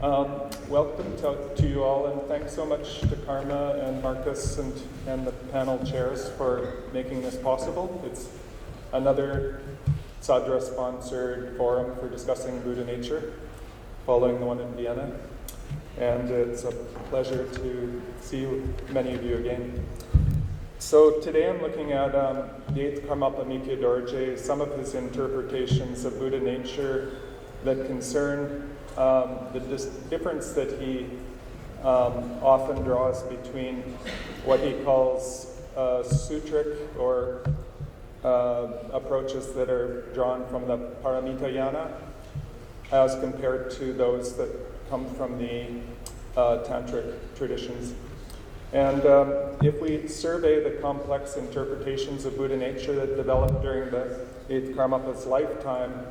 Welcome to you all, and thanks so much to Karma and Marcus and the panel chairs for making this possible. It's another Sadhya-sponsored forum for discussing Buddha nature, following the one in Vienna. And it's a pleasure to see many of you again. So today I'm looking at the Eighth Karmapa Mi, some of his interpretations of Buddha nature that concern the difference that he often draws between what he calls sūtric, or approaches that are drawn from the Pāramitāyāna, as compared to those that come from the Tantric traditions. And if we survey the complex interpretations of Buddha nature that developed during the Eighth Karmapa's lifetime,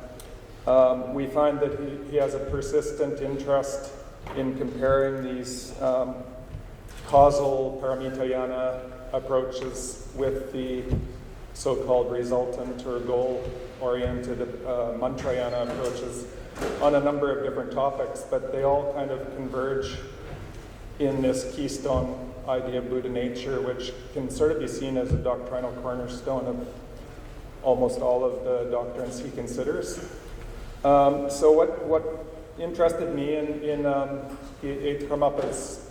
we find that he has a persistent interest in comparing these causal Pāramitāyāna approaches with the so-called resultant or goal-oriented Mantrayāna approaches on a number of different topics, but they all kind of converge in this keystone idea of Buddha nature, which can sort of be seen as a doctrinal cornerstone of almost all of the doctrines he considers. So what interested me in the Eighth Karmapa's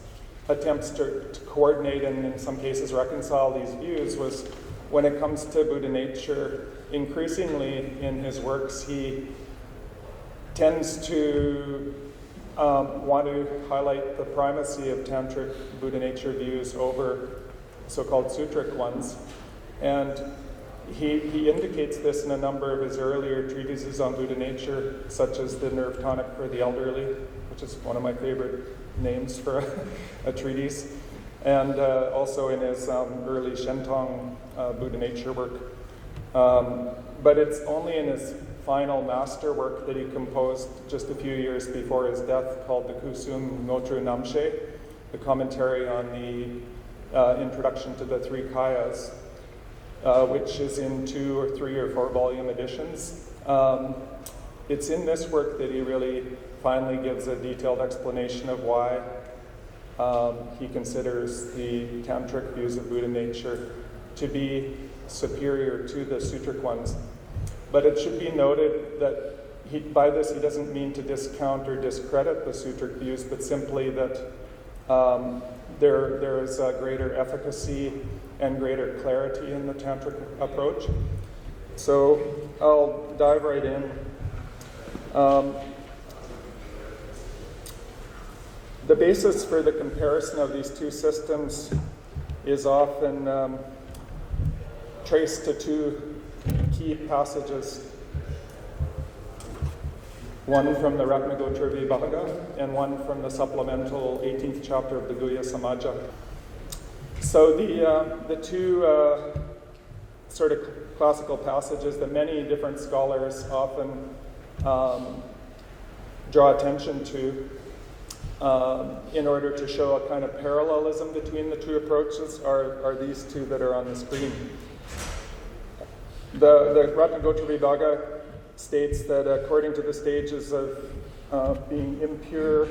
attempts to coordinate and in some cases reconcile these views was when it comes to Buddha nature, increasingly in his works he tends to want to highlight the primacy of Tantric Buddha nature views over so-called sūtric ones. And he indicates this in a number of his earlier treatises on Buddha nature, such as the Nerve Tonic for the Elderly, which is one of my favorite names for a treatise, and also in his early Shentong Buddha nature work. But it's only in his final master work that he composed just a few years before his death, called the gsum Ngotru Namshe, the commentary on the introduction to the three kayas, which is in 2 or 3 or 4 volume editions. It's in this work that he really finally gives a detailed explanation of why he considers the Tantric views of Buddha nature to be superior to the sūtric ones. But it should be noted that by this he doesn't mean to discount or discredit the sūtric views, but simply that there is a greater efficacy and greater clarity in the Tantric approach. So I'll dive right in. The basis for the comparison of these two systems is often traced to 2 key passages. One from the Ratnagotravibhāga and one from the supplemental 18th chapter of the Guhyasamājatantra. So the 2 sort of classical passages that many different scholars often draw attention to in order to show a kind of parallelism between the 2 approaches are these 2 that are on the screen. The Ratnagotravibhāga states that according to the stages of being impure,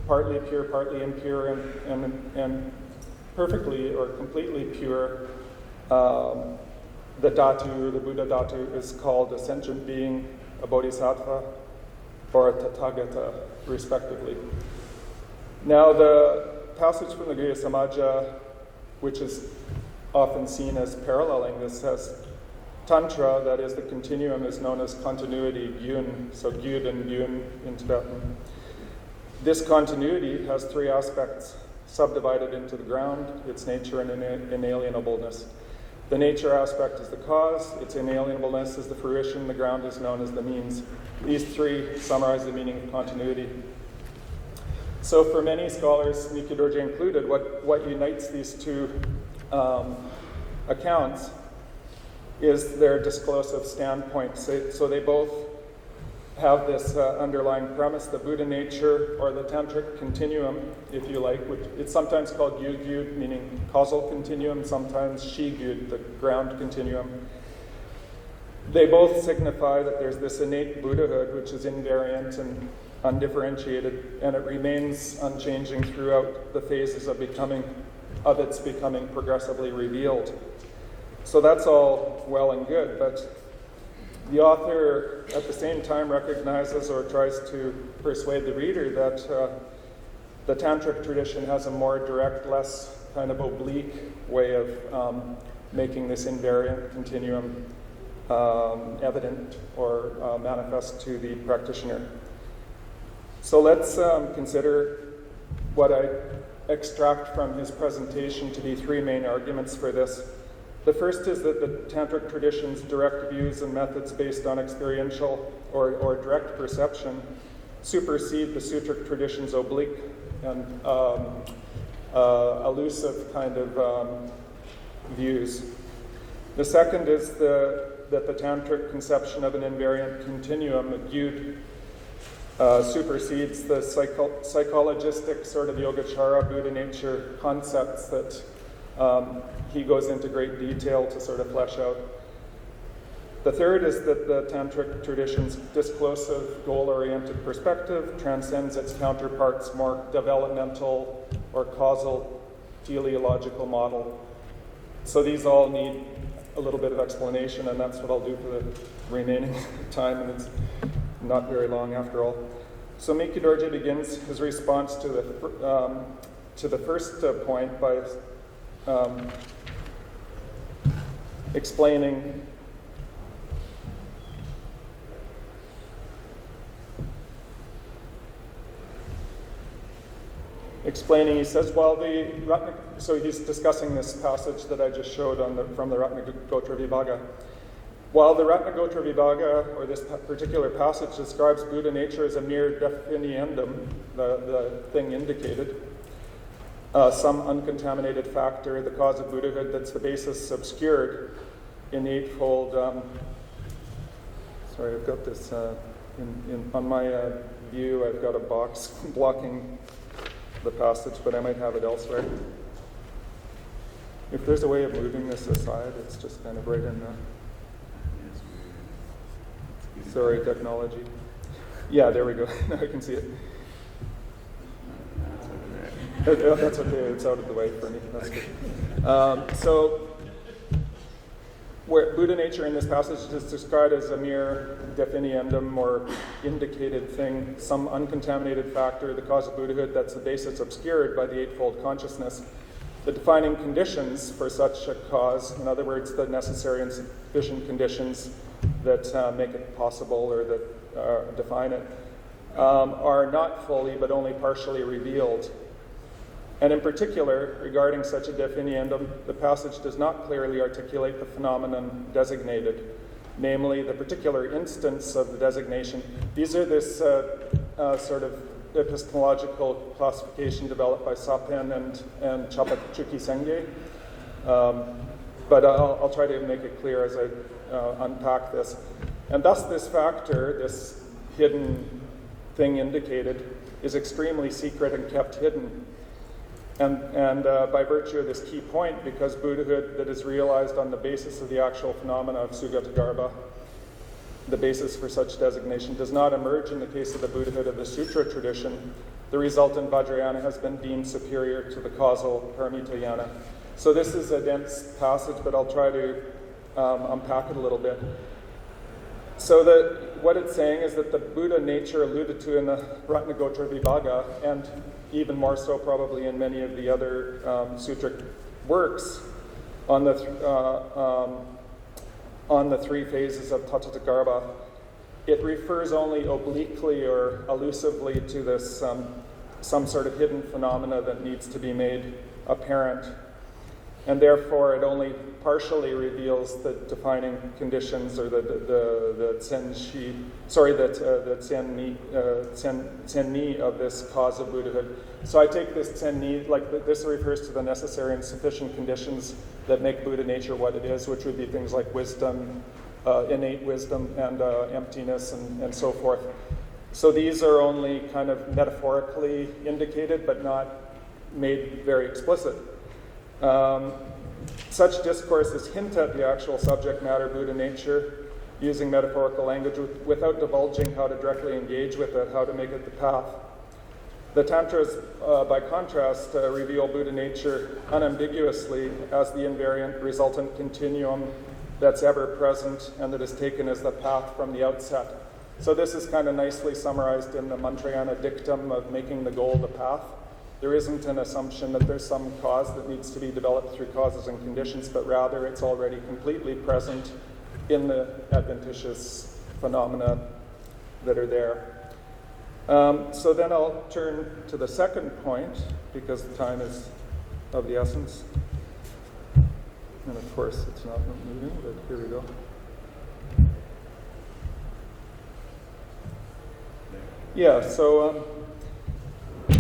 partly impure, and perfectly or completely pure, the dhatu, the Buddha dhatu, is called a sentient being, a bodhisattva, or a tathagata, respectively. Now, the passage from the Guhyasamājatantra, which is often seen as paralleling this, says Tantra, that is the continuum, is known as continuity, gyun, so gyud and gyun in Tibetan. This continuity has 3 aspects subdivided into the ground, its nature, and inalienableness. The nature aspect is the cause, its inalienableness is the fruition, the ground is known as the means. These 3 summarize the meaning of continuity. So for many scholars, Nikki Dorje included, what unites these 2 accounts is their disclosive standpoint. So they both have this underlying premise, the Buddha nature, or the Tantric continuum, if you like, which it's sometimes called rgyud, meaning causal continuum, sometimes rgyud, the ground continuum. They both signify that there's this innate buddhahood, which is invariant and undifferentiated, and it remains unchanging throughout the phases of its becoming progressively revealed. So that's all well and good, but the author at the same time recognizes or tries to persuade the reader that the Tantric tradition has a more direct, less kind of oblique way of making this invariant continuum evident or manifest to the practitioner. So let's consider what I extract from his presentation to be three main arguments for this. The first is that the Tantric tradition's direct views and methods based on experiential or direct perception supersede the sūtric tradition's oblique and elusive kind of views. The second is that the Tantric conception of an invariant continuum, a gyud, supersedes the psychologistic sort of Yogacara Buddha nature concepts that he goes into great detail to sort of flesh out. The third is that the Tantric tradition's disclosive, goal-oriented perspective transcends its counterpart's more developmental or causal teleological model. So these all need a little bit of explanation, and that's what I'll do for the remaining time, and it's not very long after all. So Miki Dorje begins his response to the first point by explaining he says, so he's discussing this passage that I just showed from the Ratnagotravibhāga. While the Ratnagotravibhāga, or this particular passage, describes Buddha nature as a mere definiendum, the thing indicated, some uncontaminated factor, the cause of Buddhahood that's the basis obscured in the eightfold. Sorry, I've got this on my view. I've got a box blocking the passage, but I might have it elsewhere. If there's a way of moving this aside, it's just kind of right in the. Sorry, technology. Yeah, there we go. Now I can see it. That's okay. It's out of the way for me. That's good. So, where Buddha nature in this passage is described as a mere definiendum or indicated thing, some uncontaminated factor, the cause of Buddhahood that's the basis obscured by the eightfold consciousness. The defining conditions for such a cause, in other words, the necessary and sufficient conditions that make it possible or that define it, are not fully but only partially revealed. And in particular, regarding such a definiendum, the passage does not clearly articulate the phenomenon designated, namely the particular instance of the designation. These are this sort of epistemological classification developed by Sapin and Chapachuki Senge. But I'll try to make it clear as I unpack this. And thus this factor, this hidden thing indicated, is extremely secret and kept hidden. And by virtue of this key point, because Buddhahood that is realized on the basis of the actual phenomena of Sugatagarbha, the basis for such designation, does not emerge in the case of the Buddhahood of the Sutra tradition, the resultant Vajrayāna has been deemed superior to the causal Pāramitāyāna. So this is a dense passage, but I'll try to unpack it a little bit. So what it's saying is that the Buddha nature alluded to in the Ratnagotravibhāga, and even more so probably in many of the other sūtric works on the three phases of Tathagarbha, it refers only obliquely or elusively to this some sort of hidden phenomena that needs to be made apparent. And therefore, it only partially reveals the defining conditions, or the tsen-ni of this cause of Buddhahood. So I take this tsen-ni, like this refers to the necessary and sufficient conditions that make Buddha nature what it is, which would be things like wisdom, innate wisdom, and emptiness, and so forth. So these are only kind of metaphorically indicated, but not made very explicit. Such discourses hint at the actual subject matter, Buddha nature, using metaphorical language without divulging how to directly engage with it, how to make it the path. The Tantras, by contrast, reveal Buddha nature unambiguously as the invariant resultant continuum that's ever present and that is taken as the path from the outset. So this is kind of nicely summarized in the Mantrayana dictum of making the goal the path. There isn't an assumption that there's some cause that needs to be developed through causes and conditions, but rather it's already completely present in the adventitious phenomena that are there. So then I'll turn to the second point, because the time is of the essence. And of course, it's not moving, but here we go. Yeah, so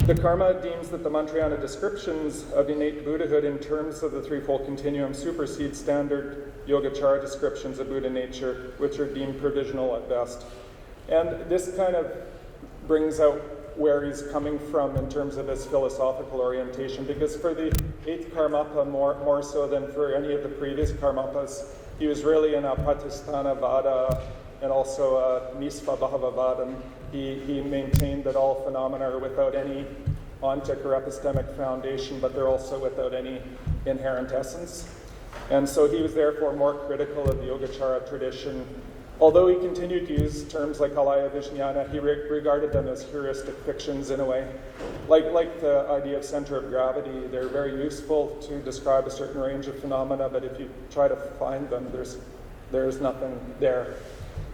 the Karma deems that the Mantrayana descriptions of innate Buddhahood in terms of the threefold continuum supersede standard Yogacara descriptions of Buddha nature, which are deemed provisional at best. And this kind of brings out where he's coming from in terms of his philosophical orientation, because for the Eighth Karmapa, more so than for any of the previous Karmapas, he was really in a Patisthana Vada and also a Nisva Bhavavadam. He maintained that all phenomena are without any ontic or epistemic foundation, but they're also without any inherent essence. And so he was therefore more critical of the Yogacara tradition. Although he continued to use terms like alaya vijnana, he regarded them as heuristic fictions in a way. Like the idea of center of gravity, they're very useful to describe a certain range of phenomena, but if you try to find them, there's nothing there.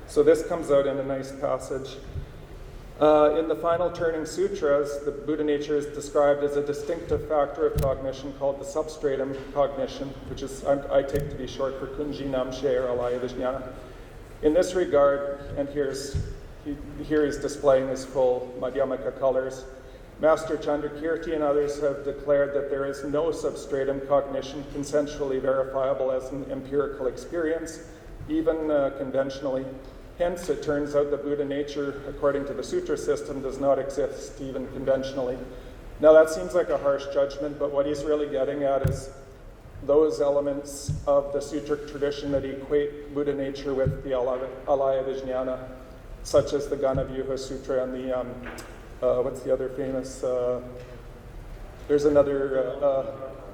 So this comes out in a nice passage. In the final Turning Sutras, the Buddha nature is described as a distinctive factor of cognition called the substratum cognition, which is I take to be short for kunji namshe or alaya vijnana. In this regard, and here he's displaying his full Madhyamaka colors, Master Chandrakirti and others have declared that there is no substratum cognition consensually verifiable as an empirical experience, even conventionally. Hence, it turns out that Buddha nature, according to the sutra system, does not exist even conventionally. Now, that seems like a harsh judgment, but what he's really getting at is those elements of the sūtric tradition that equate Buddha nature with the alaya vijnana, such as the Ganavyuha Sutra and the, what's the other famous, there's another,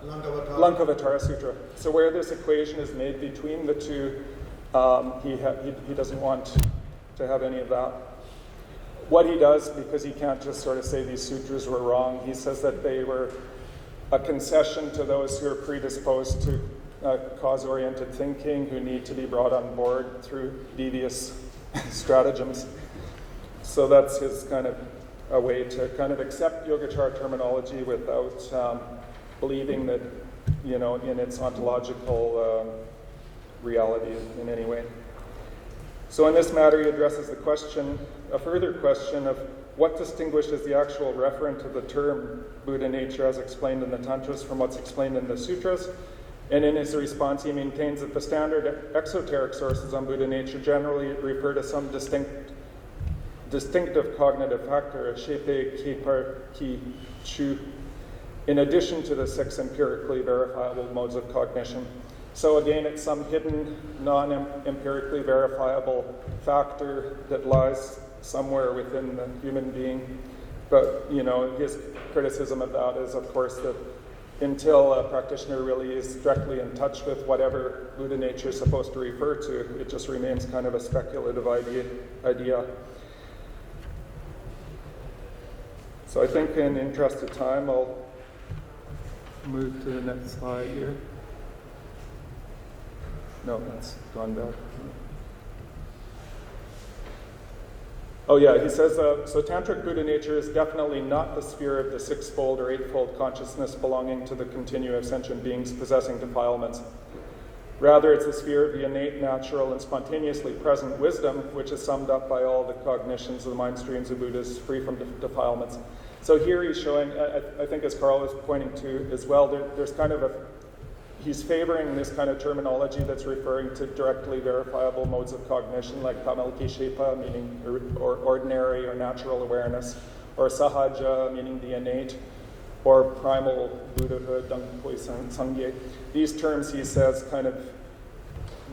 Lankavatara Sutra. So where this equation is made between the two, he doesn't want to have any of that. What he does, because he can't just sort of say these sutras were wrong, he says that they were a concession to those who are predisposed to cause-oriented thinking, who need to be brought on board through devious stratagems. So that's his kind of a way to kind of accept Yogacara terminology without believing that, in its ontological reality in any way. So in this matter, he addresses a further question of what distinguishes the actual referent of the term Buddha nature as explained in the Tantras from what's explained in the Sutras. And in his response, he maintains that the standard exoteric sources on Buddha nature generally refer to some distinctive cognitive factor, shepe, kepar, ki, chu, in addition to the 6 empirically verifiable modes of cognition. So again, it's some hidden, non-empirically verifiable factor that lies somewhere within the human being. But, his criticism of that is, of course, that until a practitioner really is directly in touch with whatever Buddha nature is supposed to refer to, it just remains kind of a speculative idea. So I think in the interest of time, I'll move to the next slide here. No, that's gone back. Oh yeah, he says, so Tantric Buddha nature is definitely not the sphere of the 6-fold or 8-fold consciousness belonging to the continuum of sentient beings possessing defilements. Rather, it's the sphere of the innate, natural, and spontaneously present wisdom, which is summed up by all the cognitions of the mind streams of Buddhas free from defilements. So here he's showing, I think as Carl was pointing to as well, there's kind of he's favoring this kind of terminology that's referring to directly verifiable modes of cognition, like Kamalkishepa, meaning or ordinary or natural awareness, or Sahaja, meaning the innate, or primal Buddhahood, Dangpoi Sangye. These terms, he says, kind of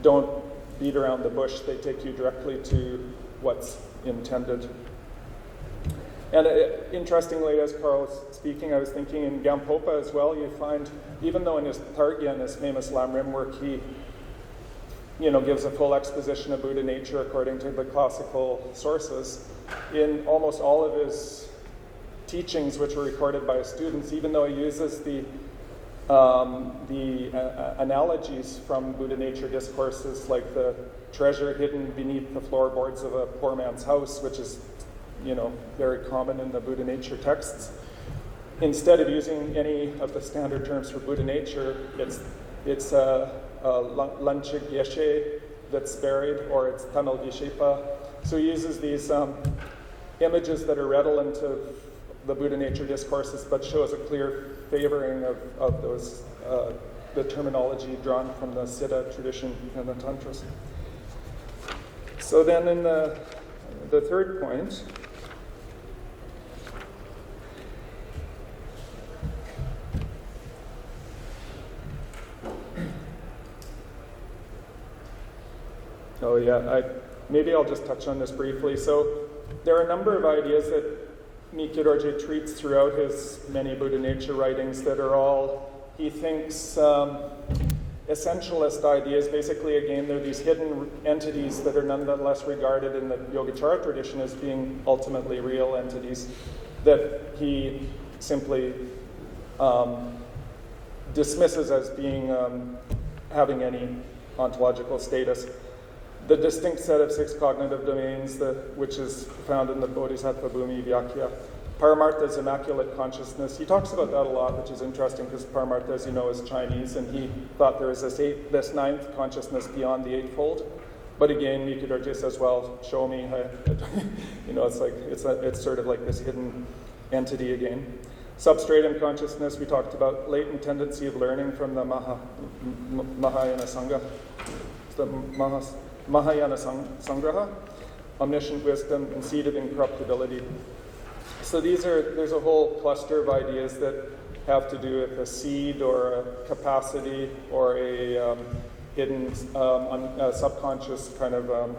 don't beat around the bush. They take you directly to what's intended. And interestingly, as Carl was speaking, I was thinking in Gampopa as well, you find, even though in his Targyan, his famous Lamrim work, he gives a full exposition of Buddha nature according to the classical sources, in almost all of his teachings, which were recorded by his students, even though he uses the analogies from Buddha nature discourses, like the treasure hidden beneath the floorboards of a poor man's house, which is very common in the Buddha nature texts. Instead of using any of the standard terms for Buddha nature, it's a lanchig yeshe that's buried, or it's tanal vishepa. So he uses these images that are redolent of the Buddha nature discourses, but shows a clear favoring of those, the terminology drawn from the Siddha tradition and the Tantras. So then in the third point, maybe I'll just touch on this briefly. So there are a number of ideas that Mikkyur Dorje treats throughout his many Buddha nature writings that are all, he thinks, essentialist ideas. Basically, again, they're these hidden entities that are nonetheless regarded in the Yogacara tradition as being ultimately real entities that he simply dismisses as being having any ontological status. The distinct set of 6 cognitive domains, which is found in the Bodhisattva Bhumi Vyakya. Paramartha's immaculate consciousness. He talks about that a lot, which is interesting because Paramartha, as you know, is Chinese, and he thought there was this 9th consciousness beyond the Eightfold. But again, Mikkyur Dorje says, well, show me. It's sort of like this hidden entity again. Substratum consciousness, we talked about latent tendency of learning from the Mahayana Sangha. The Mahayana Sangraha, omniscient wisdom, and seed of incorruptibility. So there's a whole cluster of ideas that have to do with a seed or a capacity or a hidden subconscious kind of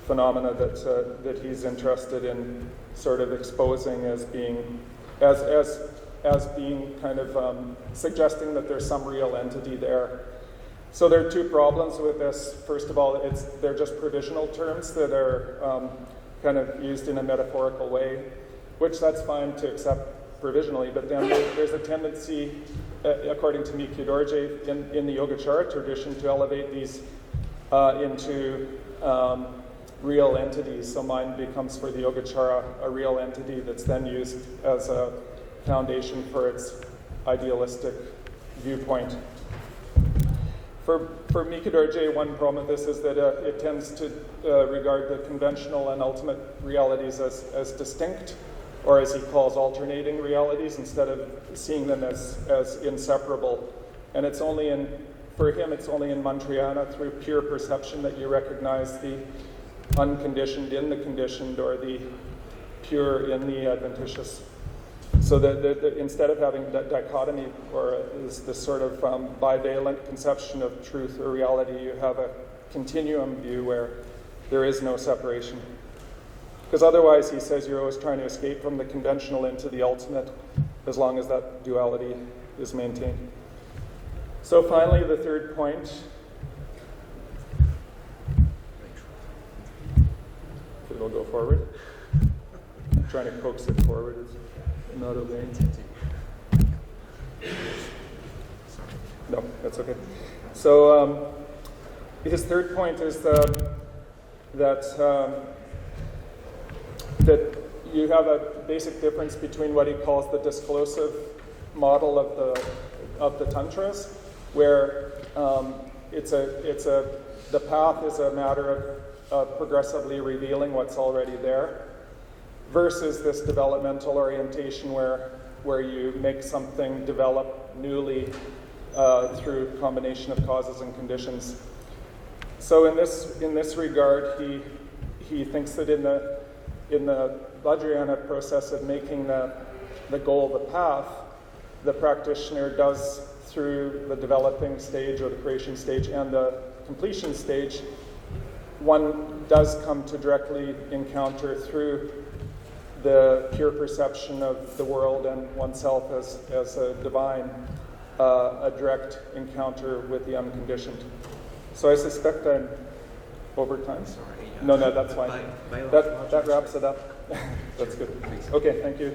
phenomena that he's interested in sort of exposing as being kind of suggesting that there's some real entity there. So there are 2 problems with this. First of all, they're just provisional terms that are kind of used in a metaphorical way, which that's fine to accept provisionally, but then there's a tendency, according to Mikkyur Dorje, in the Yogacara tradition, to elevate these into real entities. So mind becomes for the Yogacara a real entity that's then used as a foundation for its idealistic viewpoint. For Mikkyur Dorje, one problem with this is that it tends to regard the conventional and ultimate realities as distinct, or as he calls alternating realities, instead of seeing them as inseparable. And for him, it's only in Mantrayāna, through pure perception, that you recognize the unconditioned in the conditioned, or the pure in the adventitious. So that instead of having that dichotomy, or this sort of bivalent conception of truth or reality, you have a continuum view where there is no separation. Because otherwise, he says, you're always trying to escape from the conventional into the ultimate, as long as that duality is maintained. So finally, the third point. It'll go forward. I'm trying to coax it forward. It's not obeying. No, that's okay. So his third point is that you have a basic difference between what he calls the disclosive model of the tantras, where the path is a matter of progressively revealing what's already there, versus this developmental orientation where you make something develop newly through combination of causes and conditions. So in this regard, he thinks that in the Vajrayāna process of making the goal the path, the practitioner does, through the developing stage or the creation stage and the completion stage, one does come to directly encounter through the pure perception of the world and oneself as a divine, a direct encounter with the unconditioned. So I suspect I'm over time. Sorry. No, that's fine. That wraps it up. That's good. Okay, thank you.